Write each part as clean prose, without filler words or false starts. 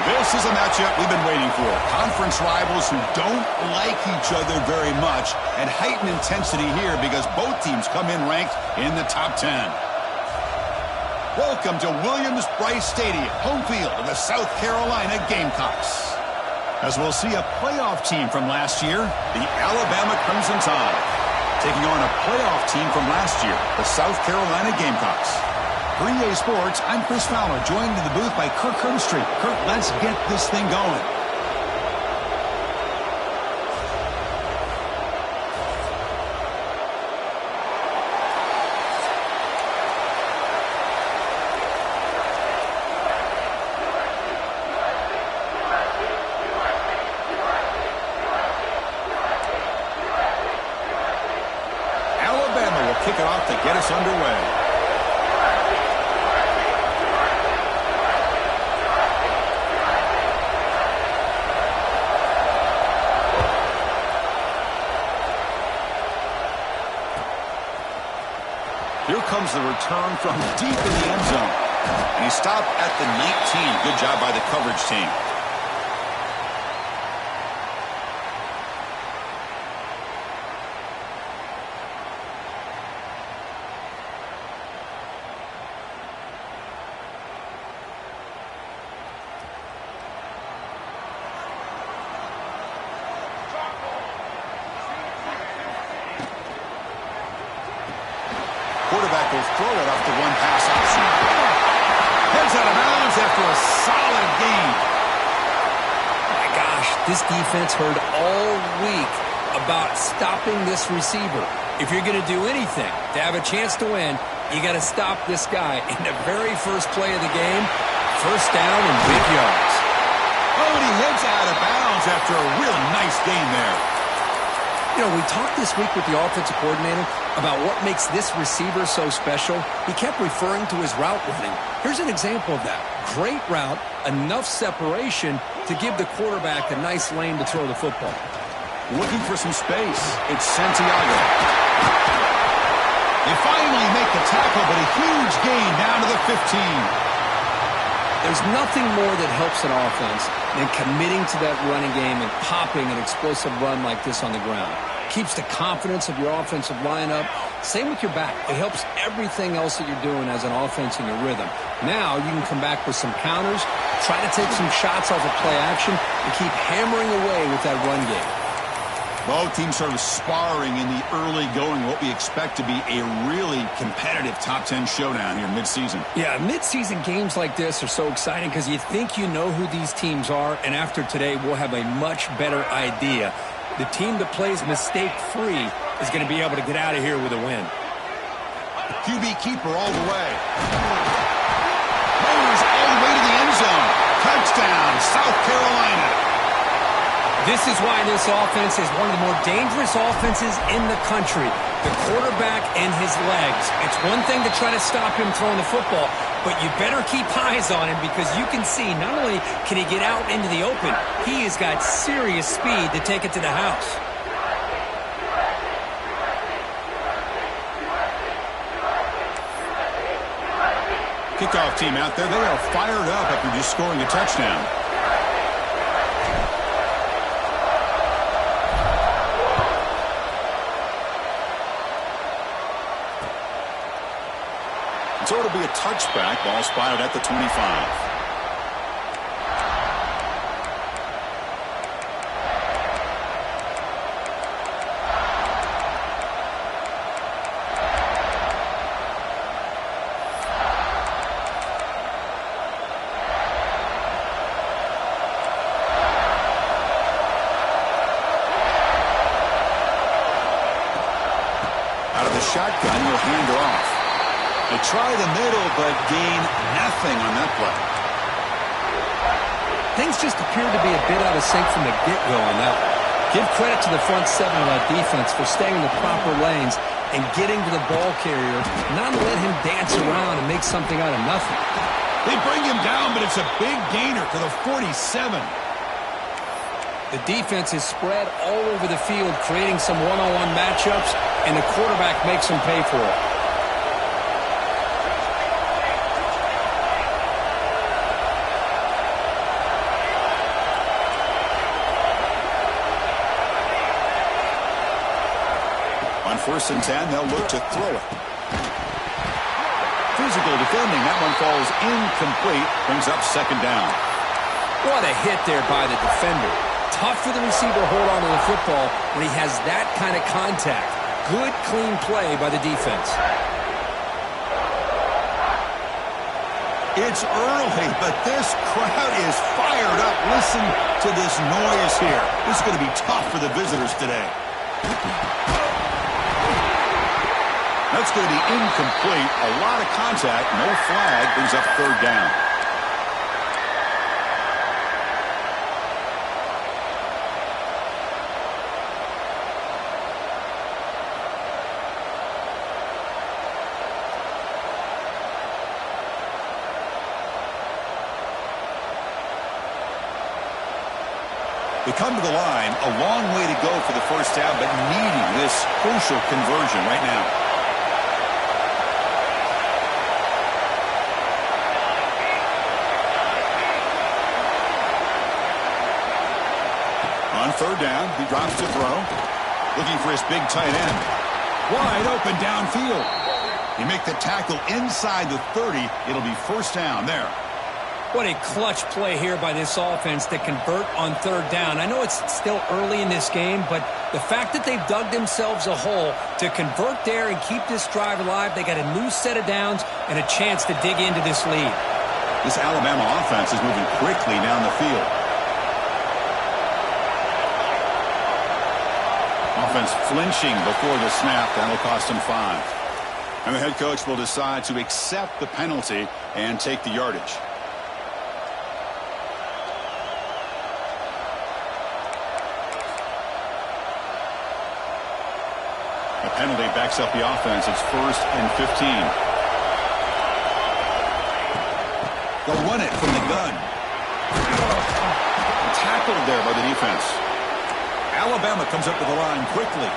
This is a matchup we've been waiting for. Conference rivals who don't like each other very much, and heightened intensity here because both teams come in ranked in the top 10. Welcome to Williams-Brice Stadium, home field of the South Carolina Gamecocks. As we'll see a playoff team from last year, the Alabama Crimson Tide, taking on a playoff team from last year, the South Carolina Gamecocks. For EA Sports, I'm Chris Fowler, joined in the booth by Kirk Herbstreit. Kirk, let's get this thing going. Alabama will kick it off to get us underway. Here comes the return from deep in the end zone. And he stopped at the 19. Good job by the coverage team. Quarterback will throw it off the one pass option. Heads out of bounds after a solid gain. Oh my gosh, this defense heard all week about stopping this receiver. If you're going to do anything to have a chance to win, you got to stop this guy in the very first play of the game. First down and big yards. Oh, and he heads out of bounds after a real nice gain there. You know, we talked this week with the offensive coordinator about what makes this receiver so special. He kept referring to his route running. Here's an example of that. Great route, enough separation to give the quarterback a nice lane to throw the football. Looking for some space. It's Santiago. They finally make the tackle, but a huge gain down to the 15. There's nothing more that helps an offense than committing to that running game and popping an explosive run like this on the ground. Keeps the confidence of your offensive lineup. Same with your back. It helps everything else that you're doing as an offense in your rhythm. Now you can come back with some counters, try to take some shots off of play action, and keep hammering away with that run game. Both teams sort of sparring in the early going, what we expect to be a really competitive top 10 showdown here mid-season. Yeah, mid-season games like this are so exciting because you think you know who these teams are, and after today we'll have a much better idea. The team that plays mistake-free is going to be able to get out of here with a win. QB keeper all the way. Motors all the way to the end zone. Touchdown, South Carolina. This is why this offense is one of the more dangerous offenses in the country. The quarterback and his legs. It's one thing to try to stop him throwing the football, but you better keep eyes on him because you can see not only can he get out into the open, he has got serious speed to take it to the house. Kickoff team out there, they are fired up after just scoring a touchdown. So it'll be a touchback, ball spotted at the 25. Out of the shotgun, he'll hand her off. They try the middle, but gain nothing on that play. Things just appear to be a bit out of sync from the get-go on that one. Give credit to the front seven of that defense for staying in the proper lanes and getting to the ball carrier, not to let him dance around and make something out of nothing. They bring him down, but it's a big gainer to the 47. The defense is spread all over the field, creating some one-on-one matchups, and the quarterback makes them pay for it. 1st and 10, they'll look to throw it. Physical defending. That one falls incomplete. Brings up 2nd down. What a hit there by the defender. Tough for the receiver to hold on to the football when he has that kind of contact. Good, clean play by the defense. It's early, but this crowd is fired up. Listen to this noise here. This is going to be tough for the visitors today. That's going to be incomplete. A lot of contact. No flag. Brings up 3rd down. They come to the line, a long way to go for the 1st down, but needing this crucial conversion right now. On 3rd down, he drops to throw. Looking for his big tight end. Wide open downfield. You make the tackle inside the 30. It'll be 1st down there. What a clutch play here by this offense to convert on 3rd down. I know it's still early in this game, but the fact that they've dug themselves a hole to convert there and keep this drive alive, they got a new set of downs and a chance to dig into this lead. This Alabama offense is moving quickly down the field. Offense flinching before the snap. That'll cost him 5. And the head coach will decide to accept the penalty and take the yardage. The penalty backs up the offense. It's 1st and 15. They'll run it from the gun. Tackled there by the defense. Alabama comes up to the line quickly.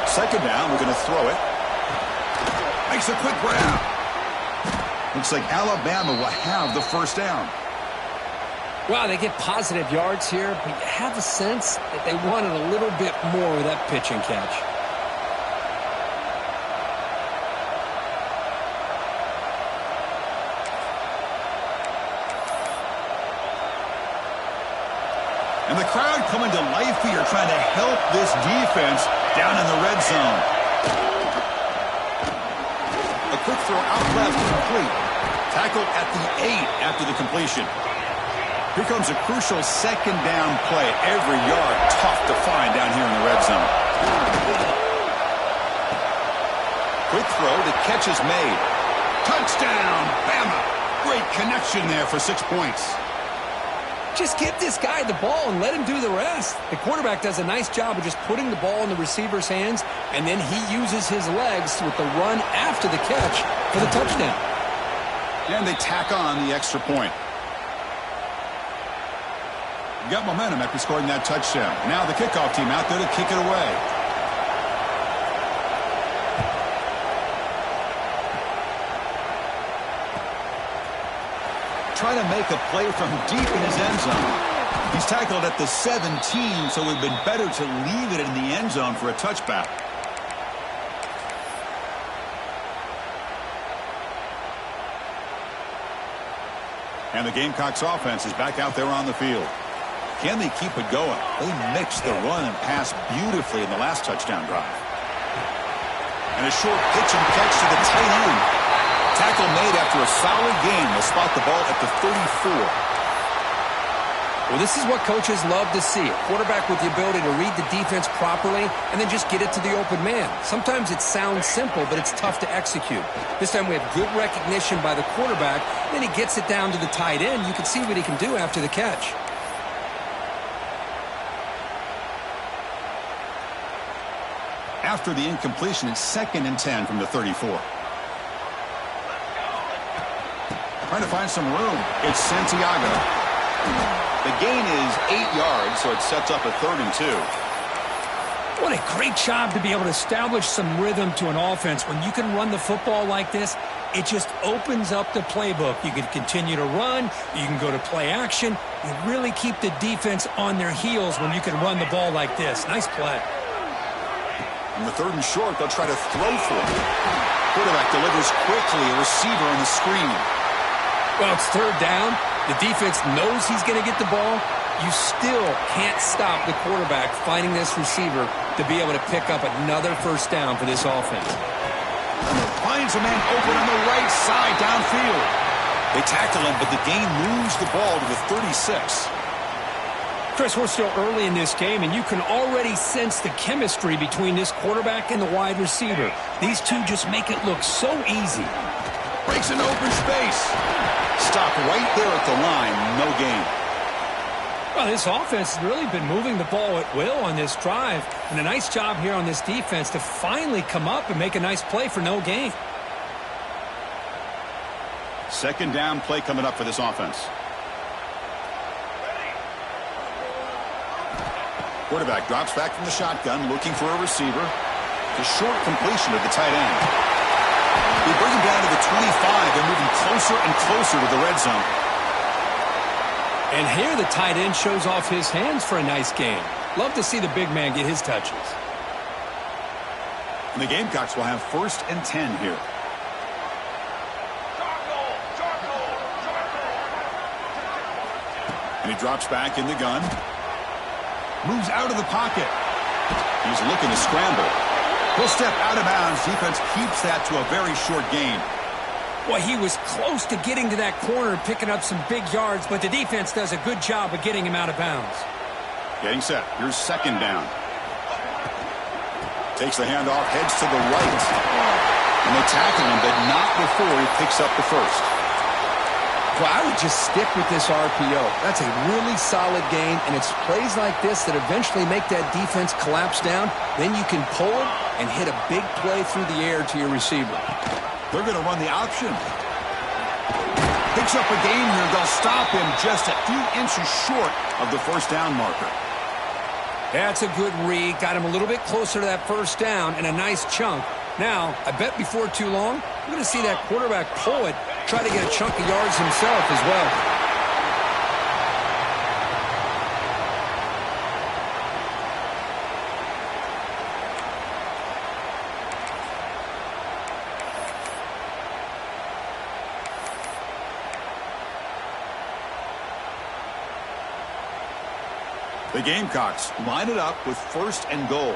Second down, we're going to throw it. Makes a quick grab. Looks like Alabama will have the 1st down. Wow, they get positive yards here, but you have a sense that they wanted a little bit more with that pitch and catch. And the crowd coming to life here, trying to help this defense down in the red zone. A quick throw out left, complete. Tackled at the 8 after the completion. Here comes a crucial 2nd down play. Every yard tough to find down here in the red zone. Quick throw, the catch is made. Touchdown, Bama. Great connection there for 6 points. Just give this guy the ball and let him do the rest. The quarterback does a nice job of just putting the ball in the receiver's hands, and then he uses his legs with the run after the catch for the touchdown. And they tack on the extra point. Got momentum after scoring that touchdown. Now the kickoff team out there to kick it away. Trying to make a play from deep in his end zone. He's tackled at the 17, so it would have been better to leave it in the end zone for a touchback. And the Gamecocks offense is back out there on the field. Can they keep it going? They mixed the run and pass beautifully in the last touchdown drive. And a short pitch and catch to the tight end. Tackle made after a solid game. They'll spot the ball at the 34. Well, this is what coaches love to see. A quarterback with the ability to read the defense properly and then just get it to the open man. Sometimes it sounds simple, but it's tough to execute. This time we have good recognition by the quarterback. Then he gets it down to the tight end. You can see what he can do after the catch. After the incompletion, it's 2nd and 10 from the 34. Trying to find some room. It's Santiago. The gain is 8 yards, so it sets up a 3rd and 2. What a great job to be able to establish some rhythm to an offense. When you can run the football like this, It just opens up the playbook. You can continue to run. You can go to play action. You really keep the defense on their heels when you can run the ball like this. Nice play. On the 3rd and short, they'll try to throw for it. Quarterback delivers quickly, a receiver on the screen. Well, it's 3rd down. The defense knows he's going to get the ball. You still can't stop the quarterback finding this receiver to be able to pick up another 1st down for this offense. Finds a man open on the right side downfield. They tackle him, but the gain moves the ball to the 36. Chris, we're still early in this game, and you can already sense the chemistry between this quarterback and the wide receiver. These two just make it look so easy. Breaks an open space. Stopped right there at the line. No gain. Well, this offense has really been moving the ball at will on this drive, and a nice job here on this defense to finally come up and make a nice play for no gain. 2nd down play coming up for this offense. Quarterback drops back from the shotgun, looking for a receiver. The short completion of the tight end. They bring him down to the 25. They're moving closer and closer to the red zone. And here the tight end shows off his hands for a nice gain. Love to see the big man get his touches. And the Gamecocks will have 1st and 10 here. And he drops back in the gun. Moves out of the pocket. He's looking to scramble. He'll step out of bounds. Defense keeps that to a very short gain. Well, he was close to getting to that corner and picking up some big yards, but the defense does a good job of getting him out of bounds. Getting set. Here's 2nd down. Takes the handoff, heads to the right. And they tackle him, but not before he picks up the 1st. Well, I would just stick with this RPO. That's a really solid gain, and it's plays like this that eventually make that defense collapse down. Then you can pull it and hit a big play through the air to your receiver. They're going to run the option. Picks up a gain here. They'll stop him just a few inches short of the 1st down marker. That's a good read. Got him a little bit closer to that 1st down and a nice chunk. Now, I bet before too long, we're going to see that quarterback pull it, try to get a chunk of yards himself as well. The Gamecocks line it up with 1st and goal.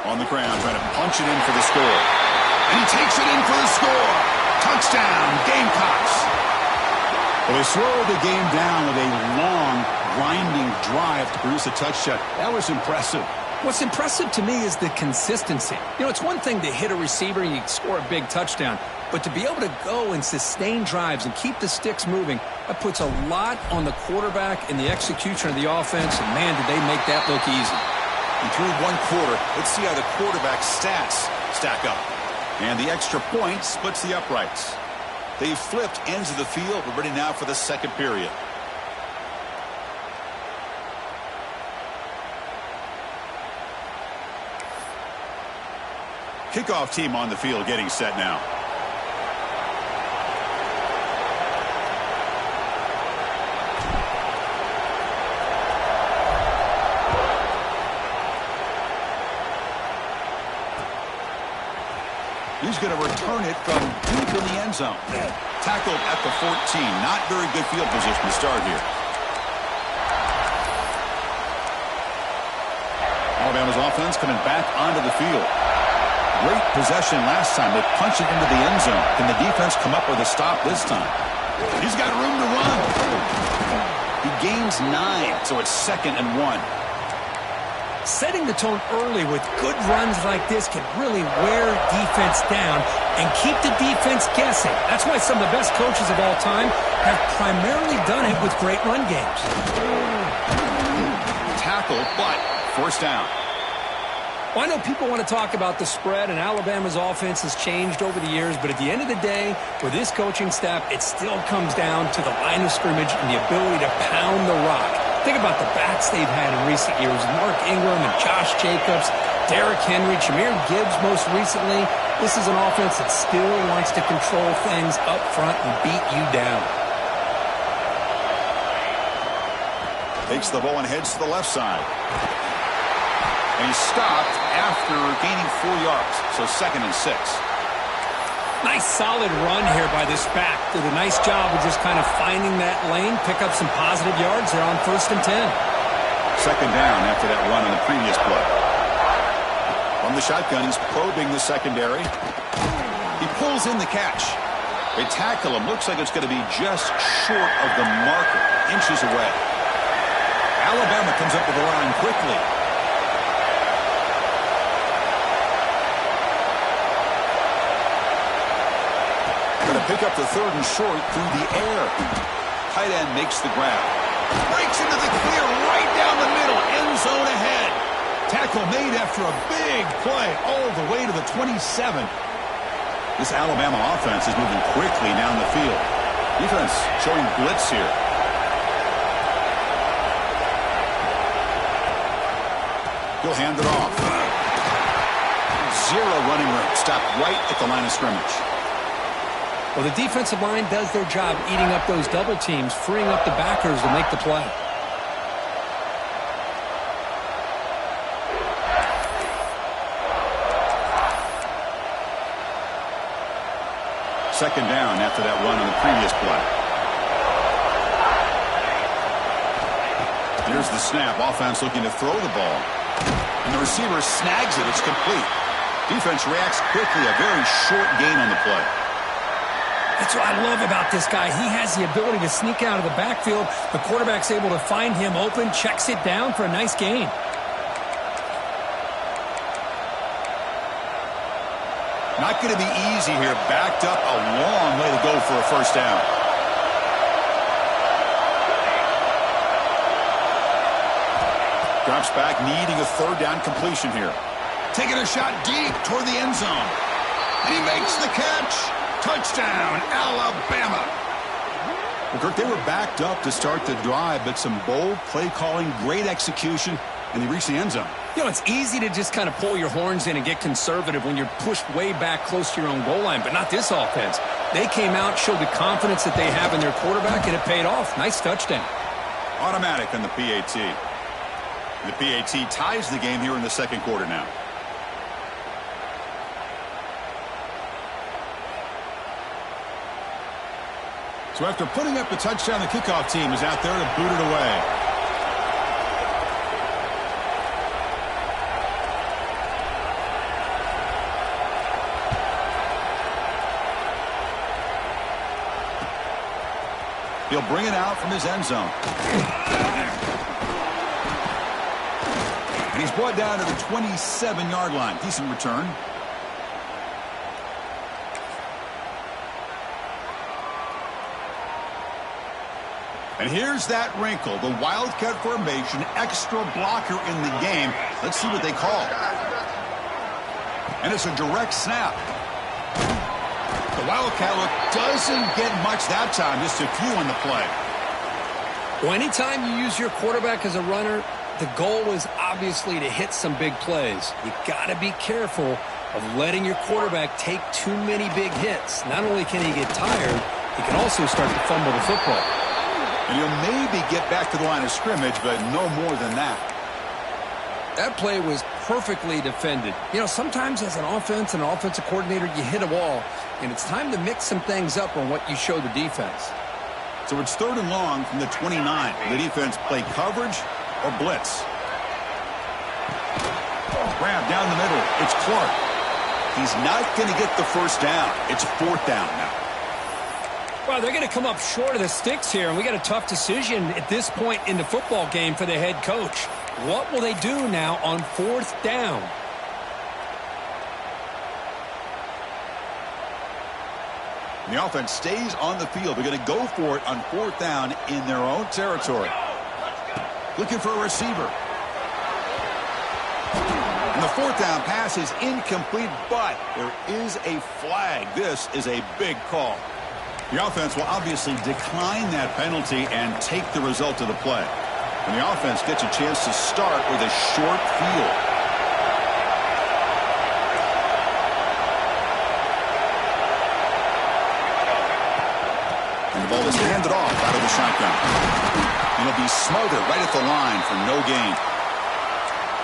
On the ground, trying to punch it in for the score. And he takes it in for the score. Touchdown, Gamecocks. Well, they slowed the game down with a long, grinding drive to produce a touchdown. That was impressive. What's impressive to me is the consistency. You know, it's one thing to hit a receiver and you score a big touchdown, but to be able to go and sustain drives and keep the sticks moving, that puts a lot on the quarterback and the execution of the offense, and man, did they make that look easy. And through 1 quarter, let's see how the quarterback's stats stack up. And the extra point splits the uprights. They've flipped ends of the field. We're ready now for the 2nd period. Kickoff team on the field getting set now. He's going to return it from deep in the end zone. Tackled at the 14. Not very good field position to start here. Alabama's offense coming back onto the field. Great possession last time. They punch it into the end zone. Can the defense come up with a stop this time? He's got room to run. He gains 9, so it's 2nd and 1. Setting the tone early with good runs like this can really wear defense down and keep the defense guessing. That's why some of the best coaches of all time have primarily done it with great run games. Tackle, but 1st down. Well, I know people want to talk about the spread, and Alabama's offense has changed over the years, but at the end of the day, for this coaching staff, it still comes down to the line of scrimmage and the ability to pound the rock. Think about the backs they've had in recent years. Mark Ingram and Josh Jacobs, Derrick Henry, Jahmyr Gibbs most recently. This is an offense that still wants to control things up front and beat you down. Takes the ball and heads to the left side. And he's stopped after gaining 4 yards, so 2nd and 6. Nice solid run here by this back. Did a nice job of just kind of finding that lane, pick up some positive yards there on 1st and 10. 2nd down after that run on the previous play. From the shotgun, he's probing the secondary. He pulls in the catch. They tackle him. Looks like it's going to be just short of the marker, inches away. Alabama comes up with the line quickly. Going to pick up the 3rd and short through the air. Tight end makes the grab. Breaks into the clear right down the middle. End zone ahead. Tackle made after a big play all the way to the 27. This Alabama offense is moving quickly down the field. Defense showing blitz here. He'll hand it off. Zero running room. Stopped right at the line of scrimmage. Well, the defensive line does their job eating up those double teams, freeing up the backers to make the play. Second down after that run on the previous play. Here's the snap. Offense looking to throw the ball. And the receiver snags it. It's complete. Defense reacts quickly. A very short gain on the play. That's what I love about this guy. He has the ability to sneak out of the backfield. The quarterback's able to find him open, checks it down for a nice gain. Not going to be easy here. Backed up a long way to go for a 1st down. Drops back, needing a 3rd down completion here. Taking a shot deep toward the end zone. And he makes the catch. Touchdown, Alabama. Well, Kirk, they were backed up to start the drive, but some bold play calling, great execution, and they reached the end zone. You know, it's easy to just kind of pull your horns in and get conservative when you're pushed way back close to your own goal line, but not this offense. They came out, showed the confidence that they have in their quarterback, and it paid off. Nice touchdown. Automatic on the PAT. The PAT ties the game here in the 2nd quarter now. So after putting up the touchdown, the kickoff team is out there to boot it away. He'll bring it out from his end zone. And he's brought down to the 27-yard line. Decent return. And here's that wrinkle, the Wildcat formation, extra blocker in the game. Let's see what they call. And it's a direct snap. The Wildcat look doesn't get much that time, just a few on the play. Well, anytime you use your quarterback as a runner, the goal is obviously to hit some big plays. You got to be careful of letting your quarterback take too many big hits. Not only can he get tired, he can also start to fumble the football. And he'll maybe get back to the line of scrimmage, but no more than that. That play was perfectly defended. You know, sometimes as an offense and an offensive coordinator, you hit a wall, and it's time to mix some things up on what you show the defense. So it's 3rd and long from the 29. The defense play coverage or blitz. Grab down the middle. It's Clark. He's not going to get the 1st down. It's 4th down now. Well, they're going to come up short of the sticks here, and we got a tough decision at this point in the football game for the head coach. What will they do now on 4th down? And the offense stays on the field. They're going to go for it on 4th down in their own territory. Looking for a receiver. And the the fourth down pass is incomplete, but there is a flag. This is a big call. The offense will obviously decline that penalty and take the result of the play. And the offense gets a chance to start with a short field. And the ball is handed off out of the shotgun. And it'll be smothered right at the line for no gain.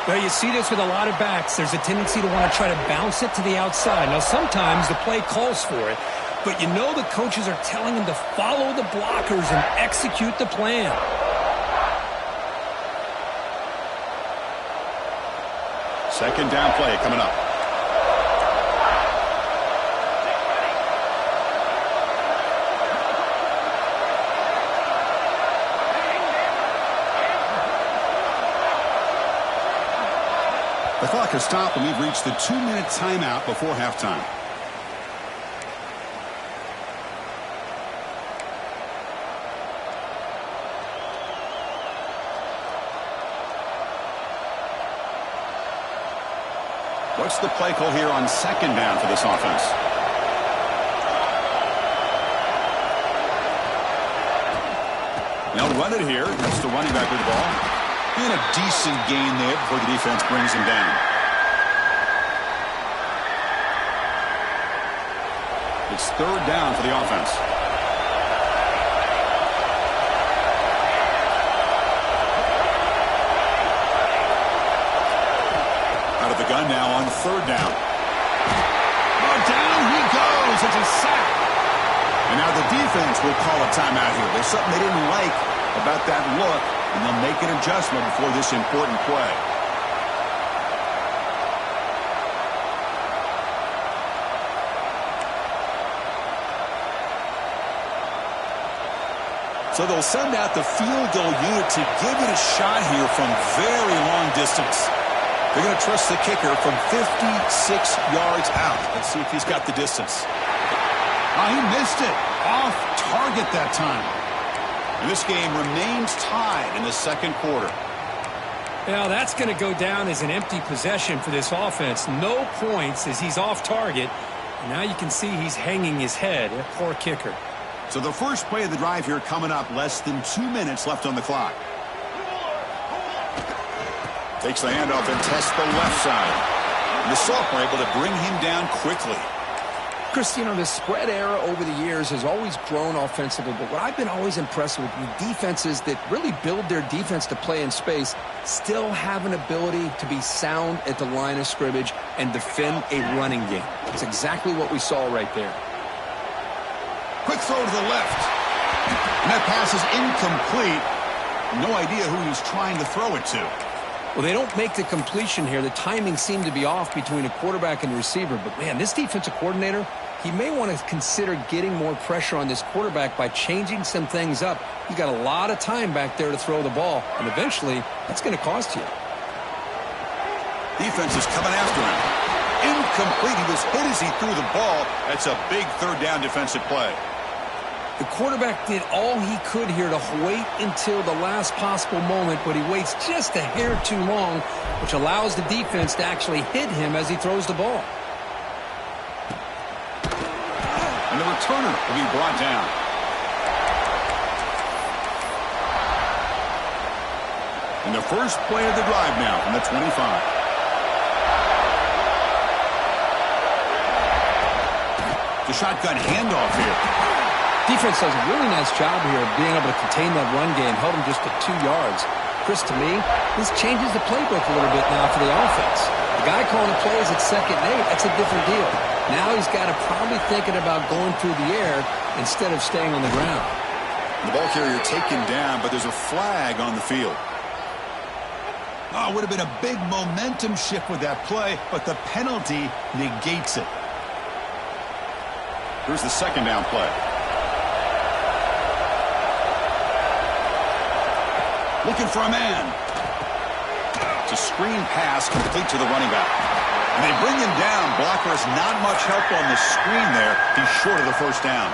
Well, you see this with a lot of backs. There's a tendency to want to try to bounce it to the outside. Now, sometimes the play calls for it, but you know the coaches are telling them to follow the blockers and execute the plan. Second down play coming up. The clock has stopped, and we've reached the 2-minute timeout before halftime. What's the play call here on second down for this offense? Now run it here. That's the running back with the ball. And a decent gain there before the defense brings him down. It's third down for the offense. Out of the gun now on third down. Oh, down he goes. It's a sack. And now the defense will call a timeout here. There's something they didn't like about that look, and they'll make an adjustment before this important play. So they'll send out the field goal unit to give it a shot here from very long distance. They're going to trust the kicker from 56 yards out. Let's see if he's got the distance. Oh, he missed it. Off target that time. And this game remains tied in the second quarter. Now, that's going to go down as an empty possession for this offense. No points as he's off target. And now you can see he's hanging his head. A poor kicker. So the first play of the drive here coming up, less than 2 minutes left on the clock. Takes the handoff and tests the left side. And the Sophomore able to bring him down quickly. Chris, you know, the spread era over the years has always grown offensively, but what I've been always impressed with defenses that really build their defense to play in space still have an ability to be sound at the line of scrimmage and defend a running game. It's exactly what we saw right there. Quick throw to the left. And that pass is incomplete. No idea who he's trying to throw it to. Well, they don't make the completion here. The timing seemed to be off between a quarterback and a receiver. But, man, this defensive coordinator, he may want to consider getting more pressure on this quarterback by changing some things up. He's got a lot of time back there to throw the ball, and eventually that's going to cost you. Defense is coming after him. Incomplete. He was hit as he threw the ball. That's a big third down defensive play. The quarterback did all he could here to wait until the last possible moment, but he waits just a hair too long, which allows the defense to actually hit him as he throws the ball. And the returner will be brought down. And the first play of the drive now from the 25. The shotgun handoff here. Defense does a really nice job here of being able to contain that run game, held him just to 2 yards. Chris, to me, this changes the playbook a little bit now for the offense. The guy calling the plays at 2nd and 8, that's a different deal. Now he's got to probably thinking about going through the air instead of staying on the ground. The ball carrier taken down, but there's a flag on the field. Oh, it would have been a big momentum shift with that play, but the penalty negates it. Here's the second down play. Looking for a man. It's a screen pass complete to the running back. And they bring him down. Blocker has not much help on the screen there. He's short of the first down.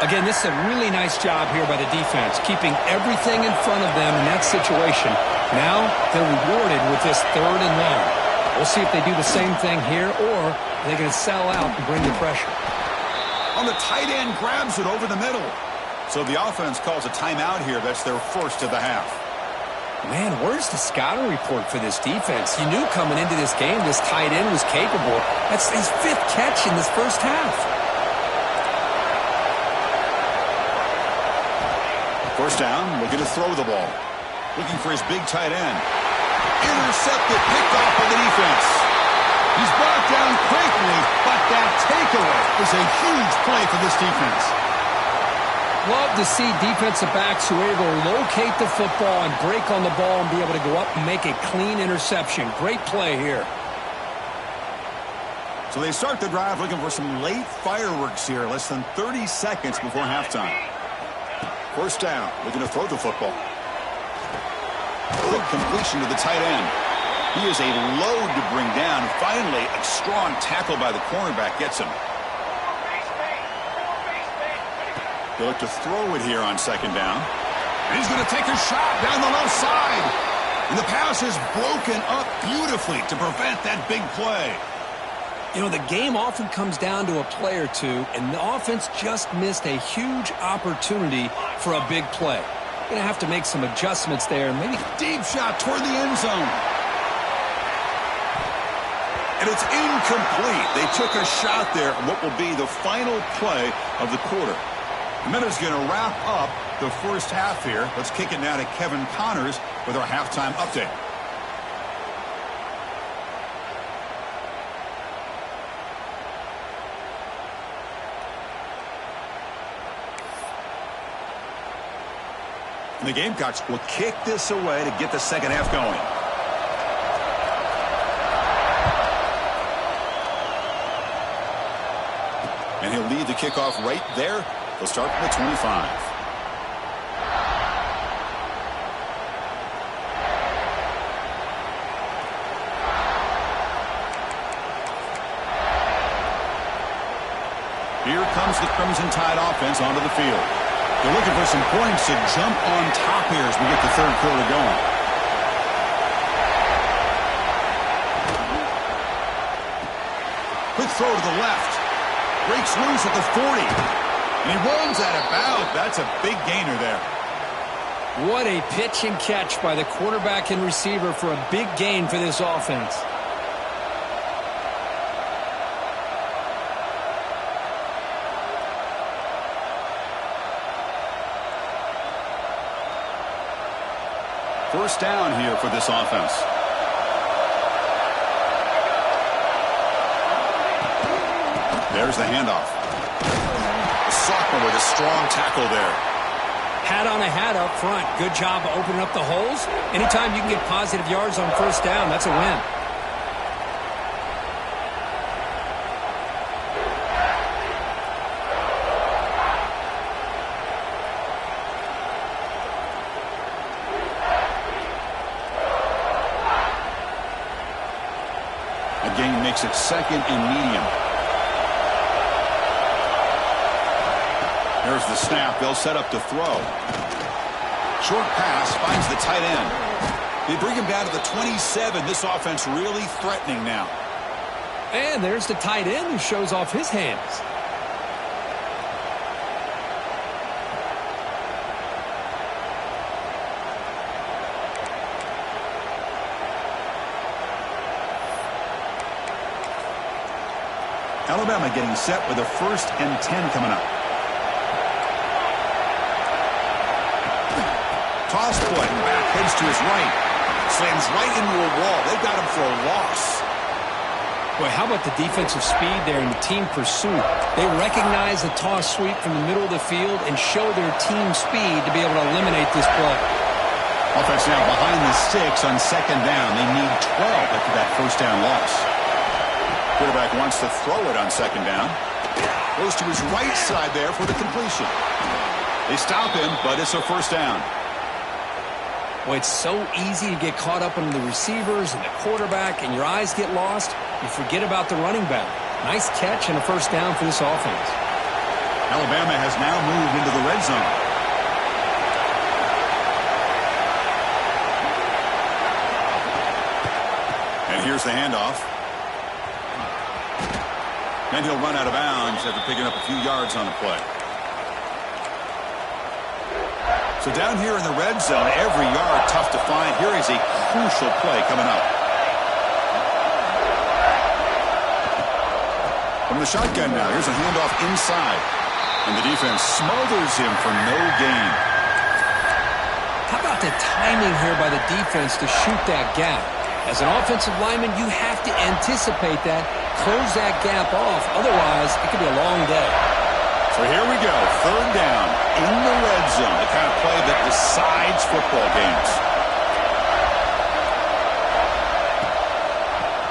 Again, this is a really nice job here by the defense, keeping everything in front of them in that situation. Now they're rewarded with this 3rd and long. We'll see if they do the same thing here, or they're going to sell out and bring the pressure. On the tight end, grabs it over the middle. So the offense calls a timeout here. That's their first of the half. Man, where's the scouting report for this defense? You knew coming into this game this tight end was capable. That's his 5th catch in this first half. First down, looking to throw the ball. Looking for his big tight end. Intercepted, picked off by the defense. He's brought down quickly, but that takeaway is a huge play for this defense. Love to see defensive backs who are able to locate the football and break on the ball and be able to go up and make a clean interception. Great play here. So they start the drive looking for some late fireworks here, less than 30 seconds before halftime. First down, looking to throw the football. Quick completion to the tight end. He is a load to bring down. Finally, a strong tackle by the cornerback gets him. They look to throw it here on second down. And he's going to take a shot down the left side. And the pass is broken up beautifully to prevent that big play. You know, the game often comes down to a play or two, and the offense just missed a huge opportunity for a big play. Going to have to make some adjustments there. Maybe deep shot toward the end zone. And it's incomplete. They took a shot there on what will be the final play of the quarter. The Miners going to wrap up the first half here. Let's kick it now to Kevin Connors with our halftime update. And the Gamecocks will kick this away to get the second half going. And he'll lead the kickoff right there. They'll start from the 25. Here comes the Crimson Tide offense onto the field. They're looking for some points to jump on top here as we get the third quarter going. Quick throw to the left. Breaks loose at the 40. And he runs out of bounds. That's a big gainer there. What a pitch and catch by the quarterback and receiver for a big gain for this offense. First down here for this offense. There's the handoff. The sophomore with a strong tackle there. Hat on a hat up front. Good job of opening up the holes. Anytime you can get positive yards on first down, that's a win. A gain makes it second and medium. There's the snap. They'll set up to throw. Short pass finds the tight end. They bring him down to the 27. This offense really threatening now. And there's the tight end who shows off his hands. Alabama getting set with a 1st and 10 coming up. Toss play. Back heads to his right. Slams right into a wall. They've got him for a loss. Boy, how about the defensive speed there in the team pursuit? They recognize the toss sweep from the middle of the field and show their team speed to be able to eliminate this play. Offense now behind the sticks on second down. They need 12 after that first down loss. Quarterback wants to throw it on second down. Goes to his right side there for the completion. They stop him, but it's a first down. Boy, it's so easy to get caught up in the receivers and the quarterback, and your eyes get lost. You forget about the running back. Nice catch and a first down for this offense. Alabama has now moved into the red zone. And here's the handoff. And he'll run out of bounds after picking up a few yards on the play. So down here in the red zone, every yard tough to find. Here is a crucial play coming up. From the shotgun now, here's a handoff inside. And the defense smothers him for no gain. How about the timing here by the defense to shoot that gap? As an offensive lineman, you have to anticipate that, close that gap off. Otherwise, it could be a long day. So here we go, third down in the red zone, the kind of play that decides football games.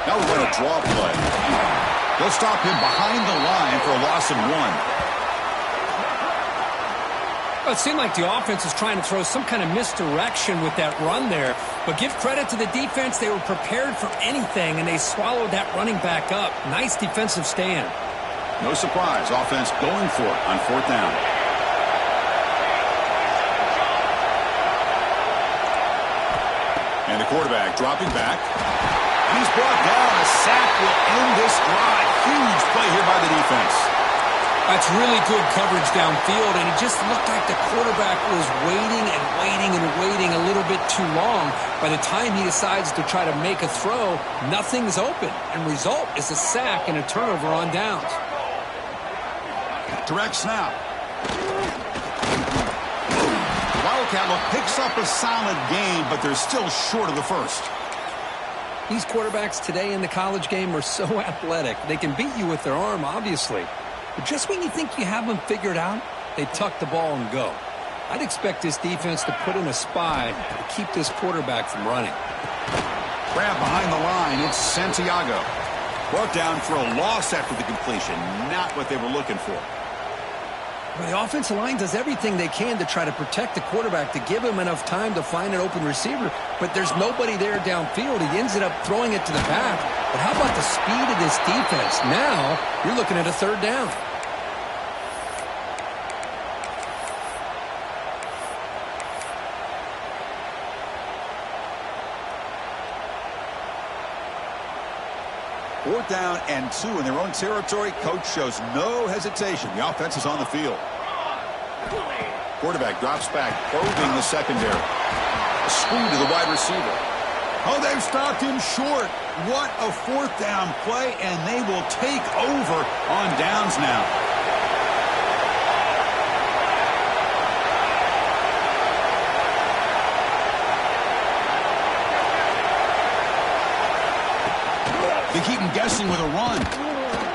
Now we're going to draw play. They'll stop him behind the line for a loss of 1. Well, it seemed like the offense was trying to throw some kind of misdirection with that run there. But give credit to the defense. They were prepared for anything, and they swallowed that running back up. Nice defensive stand. No surprise, offense going for it on fourth down. And the quarterback dropping back. And he's brought down. A sack will end this drive. Huge play here by the defense. That's really good coverage downfield, and it just looked like the quarterback was waiting and waiting and waiting a little bit too long. By the time he decides to try to make a throw, nothing's open, and result is a sack and a turnover on downs. Direct snap. The Wildcat look picks up a solid gain, but they're still short of the first. These quarterbacks today in the college game are so athletic. They can beat you with their arm, obviously. But just when you think you have them figured out, they tuck the ball and go. I'd expect this defense to put in a spy to keep this quarterback from running. Grab behind the line. It's Santiago. Brought down for a loss after the completion. Not what they were looking for. Well, the offensive line does everything they can to try to protect the quarterback, to give him enough time to find an open receiver. But there's nobody there downfield. He ends up throwing it to the back. But how about the speed of this defense? Now you're looking at a third down. Fourth down and 2 in their own territory. Coach shows no hesitation. The offense is on the field. Quarterback drops back, probing the secondary. A screen to the wide receiver. Oh, they've stopped him short. What a fourth down play, and they will take over on downs now. They keep him guessing with a run.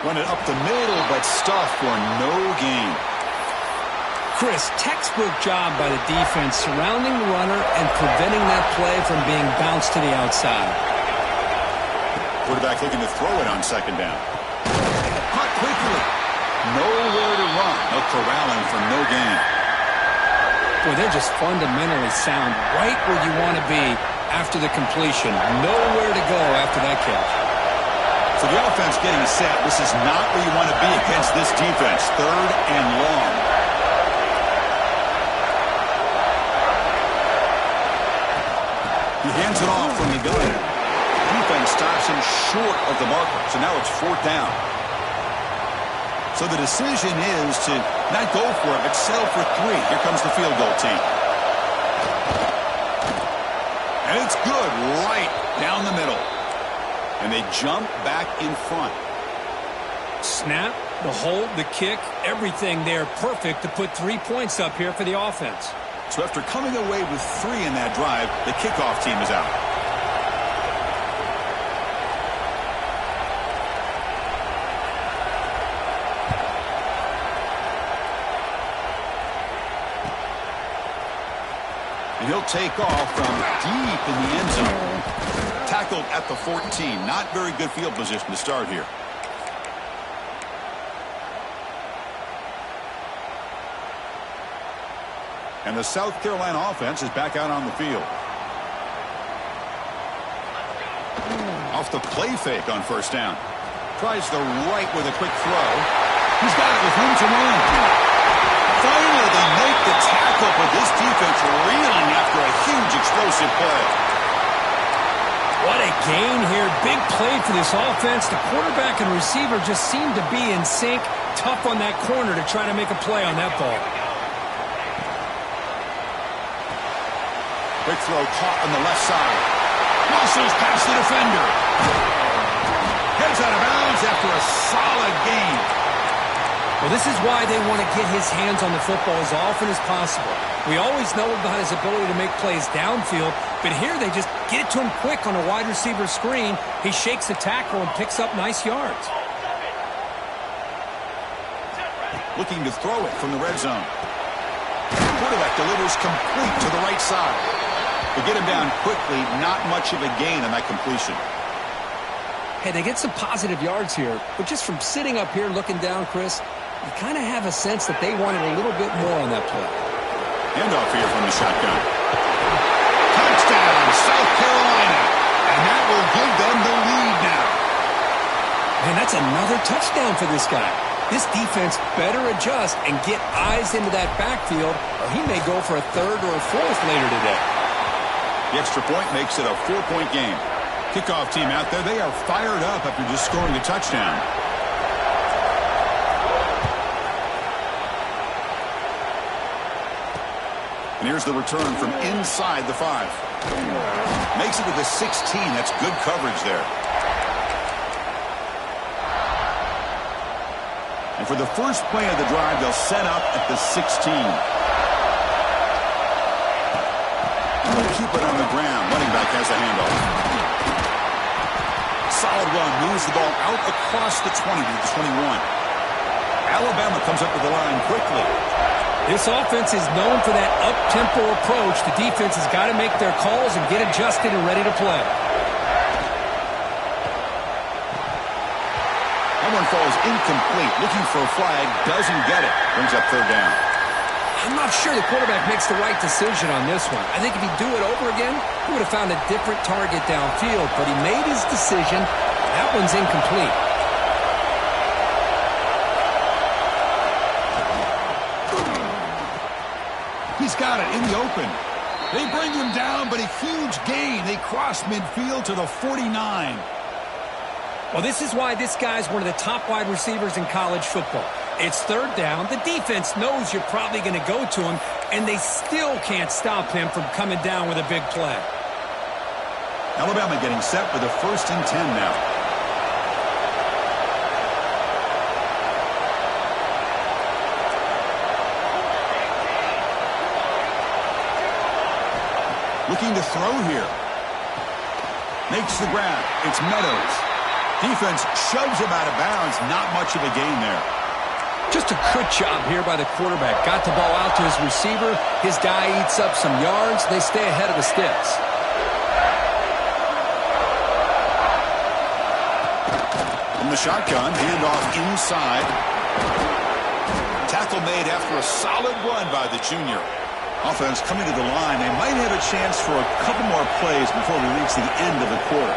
Run it up the middle, but stuffed for no gain. Chris, textbook job by the defense surrounding the runner and preventing that play from being bounced to the outside. Quarterback looking to throw it on second down. Caught quickly. Nowhere to run. They'll corral him for no gain. Boy, they're just fundamentally sound right where you want to be after the completion. Nowhere to go after that catch. So the offense getting set. This is not where you want to be against this defense. Third and long. He hands it off from the gun. Defense stops him short of the marker. So now it's fourth down. So the decision is to not go for it, but settle for 3. Here comes the field goal team. And it's good right down the middle. And they jump back in front. Snap, the hold, the kick, everything there perfect to put 3 points up here for the offense. So after coming away with 3 in that drive, the kickoff team is out. And he'll take off from deep in the end zone. Tackled at the 14. Not very good field position to start here. And the South Carolina offense is back out on the field. Off the play fake on first down. Tries the right with a quick throw. He's got it with room to run. Finally, they make the tackle, but this defense reeling after a huge explosive play. What a gain here. Big play for this offense. The quarterback and receiver just seem to be in sync. Tough on that corner to try to make a play on that ball. Quick throw caught on the left side. Muscles past the defender. Heads out of bounds after a solid gain. Well, this is why they want to get his hands on the football as often as possible. We always know about his ability to make plays downfield, but here they just get it to him quick on a wide receiver screen. He shakes the tackle and picks up nice yards. Looking to throw it from the red zone. Quarterback delivers complete to the right side. To get him down quickly, not much of a gain on that completion. Hey, they get some positive yards here, but just from sitting up here looking down, Chris, you kind of have a sense that they wanted a little bit more on that play. Handoff here from the shotgun. Touchdown, South Carolina. And that will give them the lead now. Man, that's another touchdown for this guy. This defense better adjust and get eyes into that backfield, or he may go for a third or a fourth later today. The extra point makes it a 4-point game. Kickoff team out there, they are fired up after just scoring a touchdown. And here's the return from inside the 5. Makes it to the 16. That's good coverage there. And for the first play of the drive, they'll set up at the 16. They'll keep it on the ground. Running back has a handoff. Solid run. Moves the ball out across the 20 to the 21. Alabama comes up to the line quickly. This offense is known for that up-tempo approach. The defense has got to make their calls and get adjusted and ready to play. That one falls incomplete. Looking for a flag. Doesn't get it. Brings up third down. I'm not sure the quarterback makes the right decision on this one. I think if he'd do it over again, he would have found a different target downfield, but he made his decision. That one's incomplete. He's got it in the open. They bring him down, but a huge gain. They cross midfield to the 49. Well, this is why this guy's one of the top wide receivers in college football. It's third down. The defense knows you're probably going to go to him, and they still can't stop him from coming down with a big play. Alabama getting set for the 1st and 10 now. Looking to throw here. Makes the grab. It's Meadows. Defense shoves him out of bounds. Not much of a gain there. Just a good job here by the quarterback. Got the ball out to his receiver. His guy eats up some yards. They stay ahead of the sticks. From the shotgun, handoff inside. Tackle made after a solid run by the junior. Offense coming to the line. They might have a chance for a couple more plays before we reach the end of the quarter.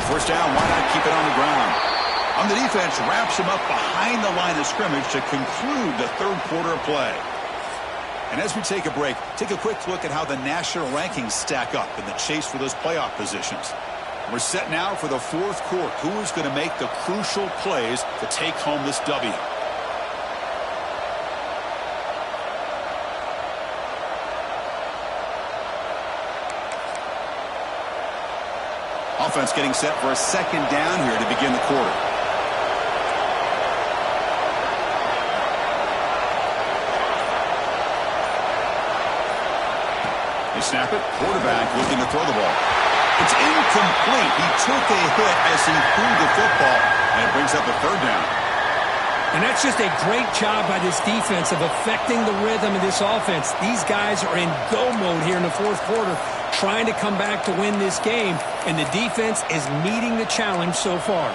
First down, why not keep it on the ground? On the defense, wraps him up behind the line of scrimmage to conclude the third quarter of play. And as we take a break, take a quick look at how the national rankings stack up in the chase for those playoff positions. We're set now for the fourth quarter. Who is going to make the crucial plays to take home this W? Offense getting set for a second down here to begin the quarter. They snap it. Quarterback looking to throw the ball. It's incomplete. He took a hit as he threw the football, and it brings up a third down. And that's just a great job by this defense of affecting the rhythm of this offense. These guys are in go mode here in the fourth quarter, trying to come back to win this game, and the defense is meeting the challenge so far.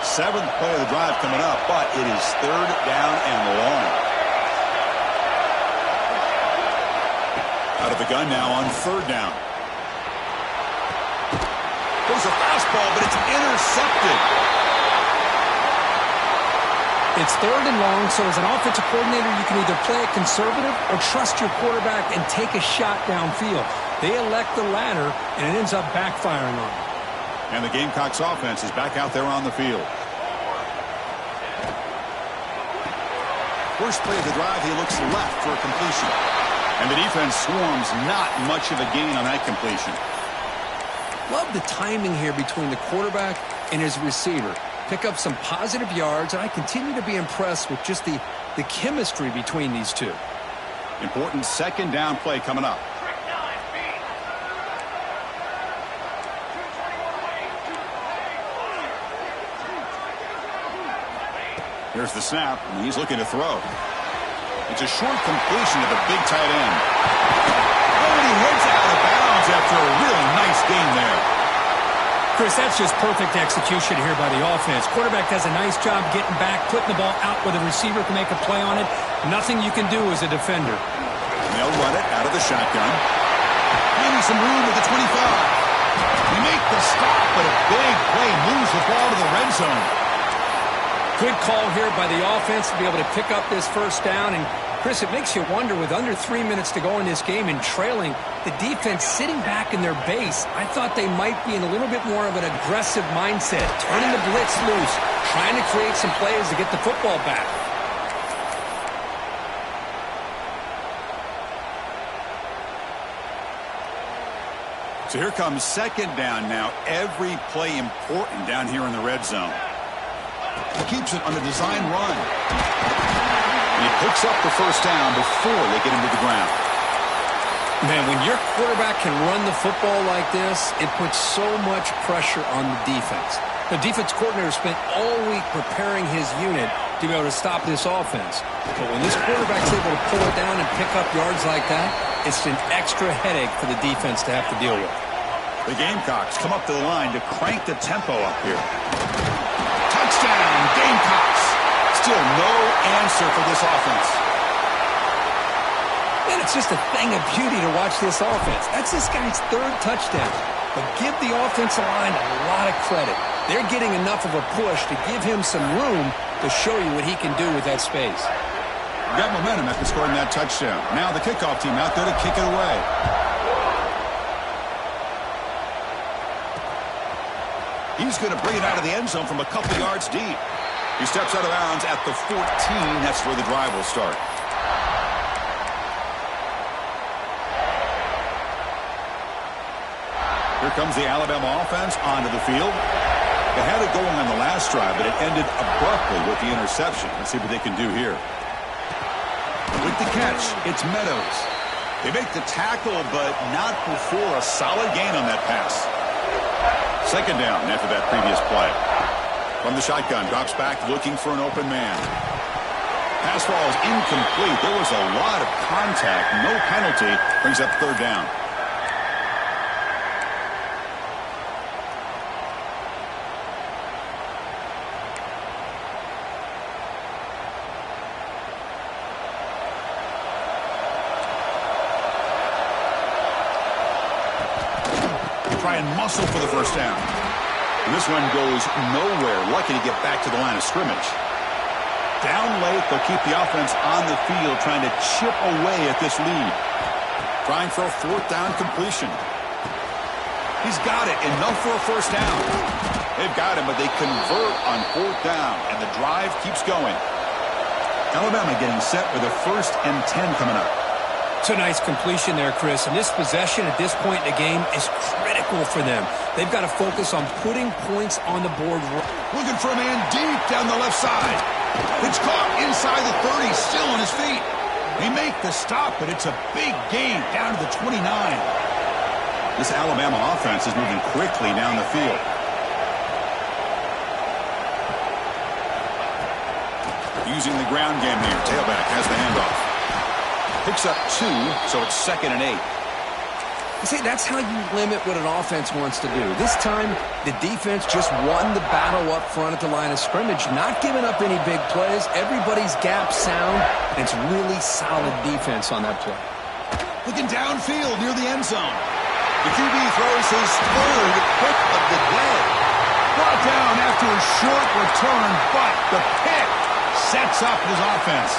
Seventh play of the drive coming up, but it is third down and long. Out of the gun now on third down. There's a fastball, but it's intercepted. It's 3rd and long, so as an offensive coordinator, you can either play it conservative or trust your quarterback and take a shot downfield. They elect the latter, and it ends up backfiring on them. And the Gamecocks offense is back out there on the field. First play of the drive, he looks left for a completion. And the defense swarms, not much of a gain on that completion. Love the timing here between the quarterback and his receiver. Pick up some positive yards, and I continue to be impressed with just the chemistry between these two. Important second down play coming up. Here's the snap, and he's looking to throw. It's a short completion to the big tight end. Oh, and he heads out of bounds after a really nice game there. Chris, that's just perfect execution here by the offense. Quarterback does a nice job getting back, putting the ball out where the receiver can make a play on it. Nothing you can do as a defender. And they'll run it out of the shotgun. Maybe some room at the 25. They make the stop, but a big play moves the ball to the red zone. Good call here by the offense to be able to pick up this first down. And, Chris, it makes you wonder, with under 3 minutes to go in this game and trailing, the defense sitting back in their base, I thought they might be in a little bit more of an aggressive mindset, turning the blitz loose, trying to create some plays to get the football back. So here comes second down now. Every play important down here in the red zone. He keeps it on a design run. And he picks up the first down before they get him to the ground. Man, when your quarterback can run the football like this, it puts so much pressure on the defense. The defense coordinator spent all week preparing his unit to be able to stop this offense. But when this quarterback's able to pull it down and pick up yards like that, it's an extra headache for the defense to have to deal with. The Gamecocks come up to the line to crank the tempo up here. Touchdown, Gamecocks. Still no answer for this offense. And it's just a thing of beauty to watch this offense. That's this guy's 3rd touchdown. But give the offensive line a lot of credit. They're getting enough of a push to give him some room to show you what he can do with that space. Got momentum after scoring that touchdown. Now the kickoff team out there to kick it away. He's going to bring it out of the end zone from a couple yards deep. He steps out of bounds at the 14. That's where the drive will start. Here comes the Alabama offense onto the field. They had it going on the last drive, but it ended abruptly with the interception. Let's see what they can do here. With the catch, it's Meadows. They make the tackle, but not before a solid gain on that pass. Second down after that previous play. From the shotgun, drops back looking for an open man. Pass ball is incomplete. There was a lot of contact. No penalty. Brings up 3rd down. Try and muscle for the first down. And this one goes nowhere. Lucky to get back to the line of scrimmage. Down late, they'll keep the offense on the field, trying to chip away at this lead. Trying for a 4th down completion. He's got it. Enough for a first down. They've got him, but they convert on 4th down, and the drive keeps going. Alabama getting set with a 1st and 10 coming up. It's a nice completion there, Chris. And this possession at this point in the game is critical for them. They've got to focus on putting points on the board. Looking for a man deep down the left side. It's caught inside the 30, still on his feet. They make the stop, but it's a big gain down to the 29. This Alabama offense is moving quickly down the field. Using the ground game here. Tailback has the handoff. Picks up 2, so it's 2nd and 8. You see, that's how you limit what an offense wants to do. This time, the defense just won the battle up front at the line of scrimmage, not giving up any big plays. Everybody's gap sound, and it's really solid defense on that play. Looking downfield near the end zone. The QB throws his 3rd pick of the day. Brought down after a short return, but the pick sets up his offense.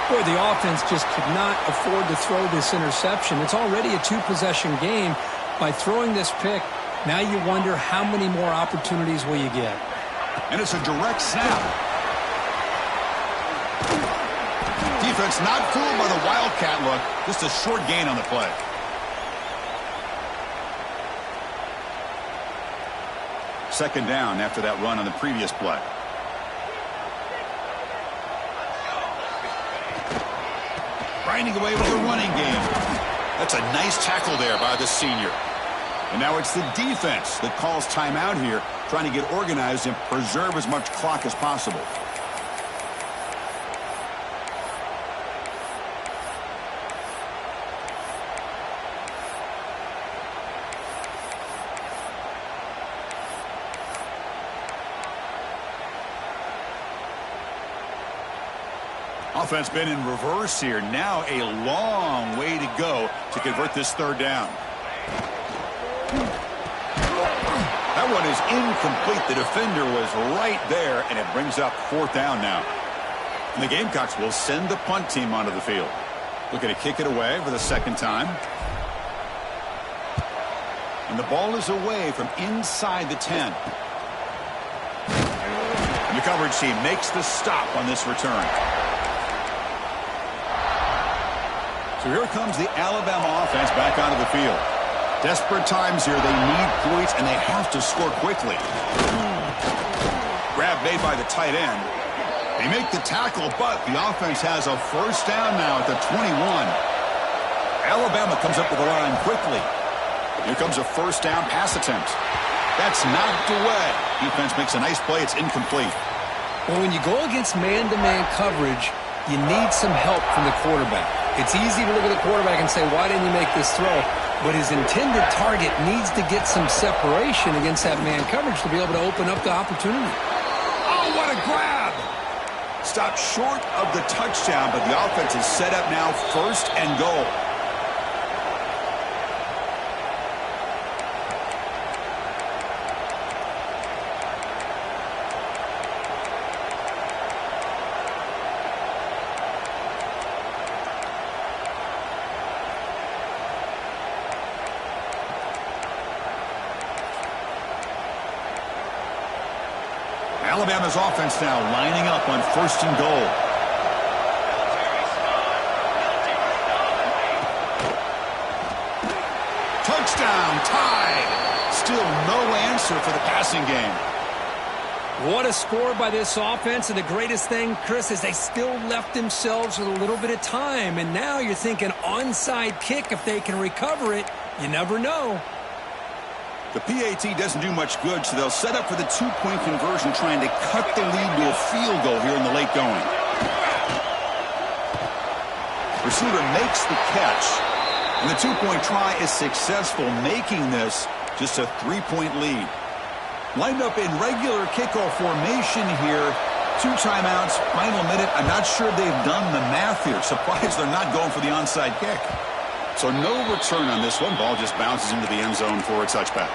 Boy, the offense just could not afford to throw this interception. It's already a two-possession game. By throwing this pick, now you wonder how many more opportunities will you get. And it's a direct snap. Defense not fooled by the Wildcat look. Just a short gain on the play. Second down after that run on the previous play. Grinding away with the running game. That's a nice tackle there by the senior. And now it's the defense that calls timeout here, trying to get organized and preserve as much clock as possible. Offense been in reverse here. Now a long way to go to convert this third down. That one is incomplete. The defender was right there, and it brings up fourth down now. And the Gamecocks will send the punt team onto the field. Looking to kick it away for the second time. And the ball is away from inside the 10. And the coverage team makes the stop on this return. So here comes the Alabama offense back onto the field. Desperate times here. They need points, and they have to score quickly. Grab made by the tight end. They make the tackle, but the offense has a first down now at the 21. Alabama comes up to the line quickly. Here comes a first down pass attempt. That's knocked away. Defense makes a nice play. It's incomplete. Well, when you go against man-to-man coverage, you need some help from the quarterback. It's easy to look at the quarterback and say, why didn't you make this throw? But his intended target needs to get some separation against that man coverage to be able to open up the opportunity. Oh, what a grab! Stopped short of the touchdown, but the offense is set up now first and goal. Alabama's offense now lining up on first and goal. Touchdown, tied. Still no answer for the passing game. What a score by this offense, and the greatest thing, Chris, is they still left themselves with a little bit of time, and now you're thinking onside kick if they can recover it. You never know. The PAT doesn't do much good, so they'll set up for the two-point conversion, trying to cut the lead to a field goal here in the late going. Receiver makes the catch, and the two-point try is successful, making this just a three-point lead. Lined up in regular kickoff formation here. 2 timeouts, final minute. I'm not sure they've done the math here. Surprised they're not going for the onside kick. So no return on this one. Ball just bounces into the end zone for a touchback.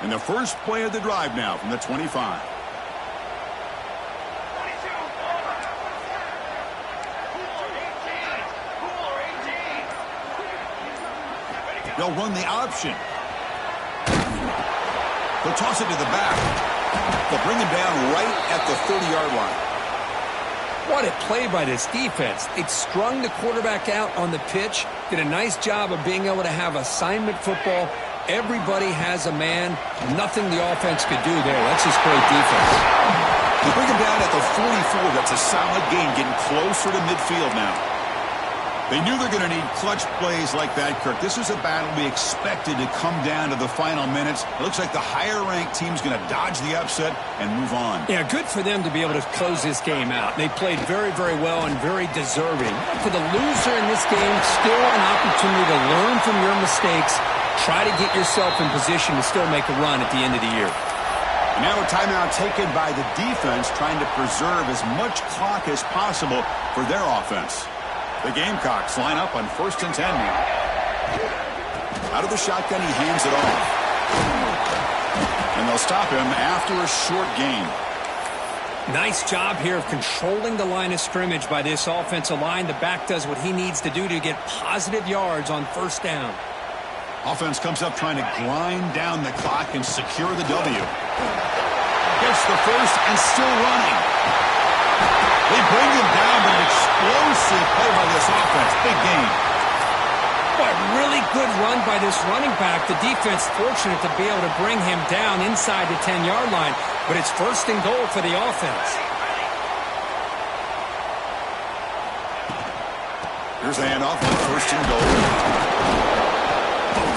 And the first play of the drive now from the 25. They'll run the option. They'll toss it to the back. They'll bring him down right at the 30-yard line. What a play by this defense. It strung the quarterback out on the pitch, did a nice job of being able to have assignment football. Everybody has a man. Nothing the offense could do there. That's just great defense. They bring him down at the 44. That's a solid gain, getting closer to midfield now. They knew they're going to need clutch plays like that, Kirk. This was a battle we expected to come down to the final minutes. It looks like the higher-ranked team's going to dodge the upset and move on. Yeah, good for them to be able to close this game out. They played very, very well and very deserving. For the loser in this game, still an opportunity to learn from your mistakes, try to get yourself in position to still make a run at the end of the year. And now a timeout taken by the defense, trying to preserve as much clock as possible for their offense. The Gamecocks line up on 1st and 10 now. Out of the shotgun, he hands it off. And they'll stop him after a short gain. Nice job here of controlling the line of scrimmage by this offensive line. The back does what he needs to do to get positive yards on 1st down. Offense comes up trying to grind down the clock and secure the W. Gets the first and still running. They bring him down, but an explosive play by this offense. Big game. But really good run by this running back. The defense fortunate to be able to bring him down inside the 10-yard line. But it's 1st and goal for the offense. Here's the handoff on 1st and goal.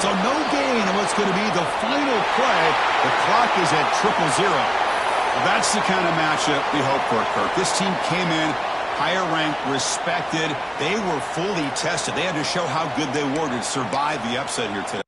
So no gain on what's going to be the final play. The clock is at 0-0. Well, that's the kind of matchup we hope for, Kirk. This team came in higher ranked, respected. They were fully tested. They had to show how good they were to survive the upset here today.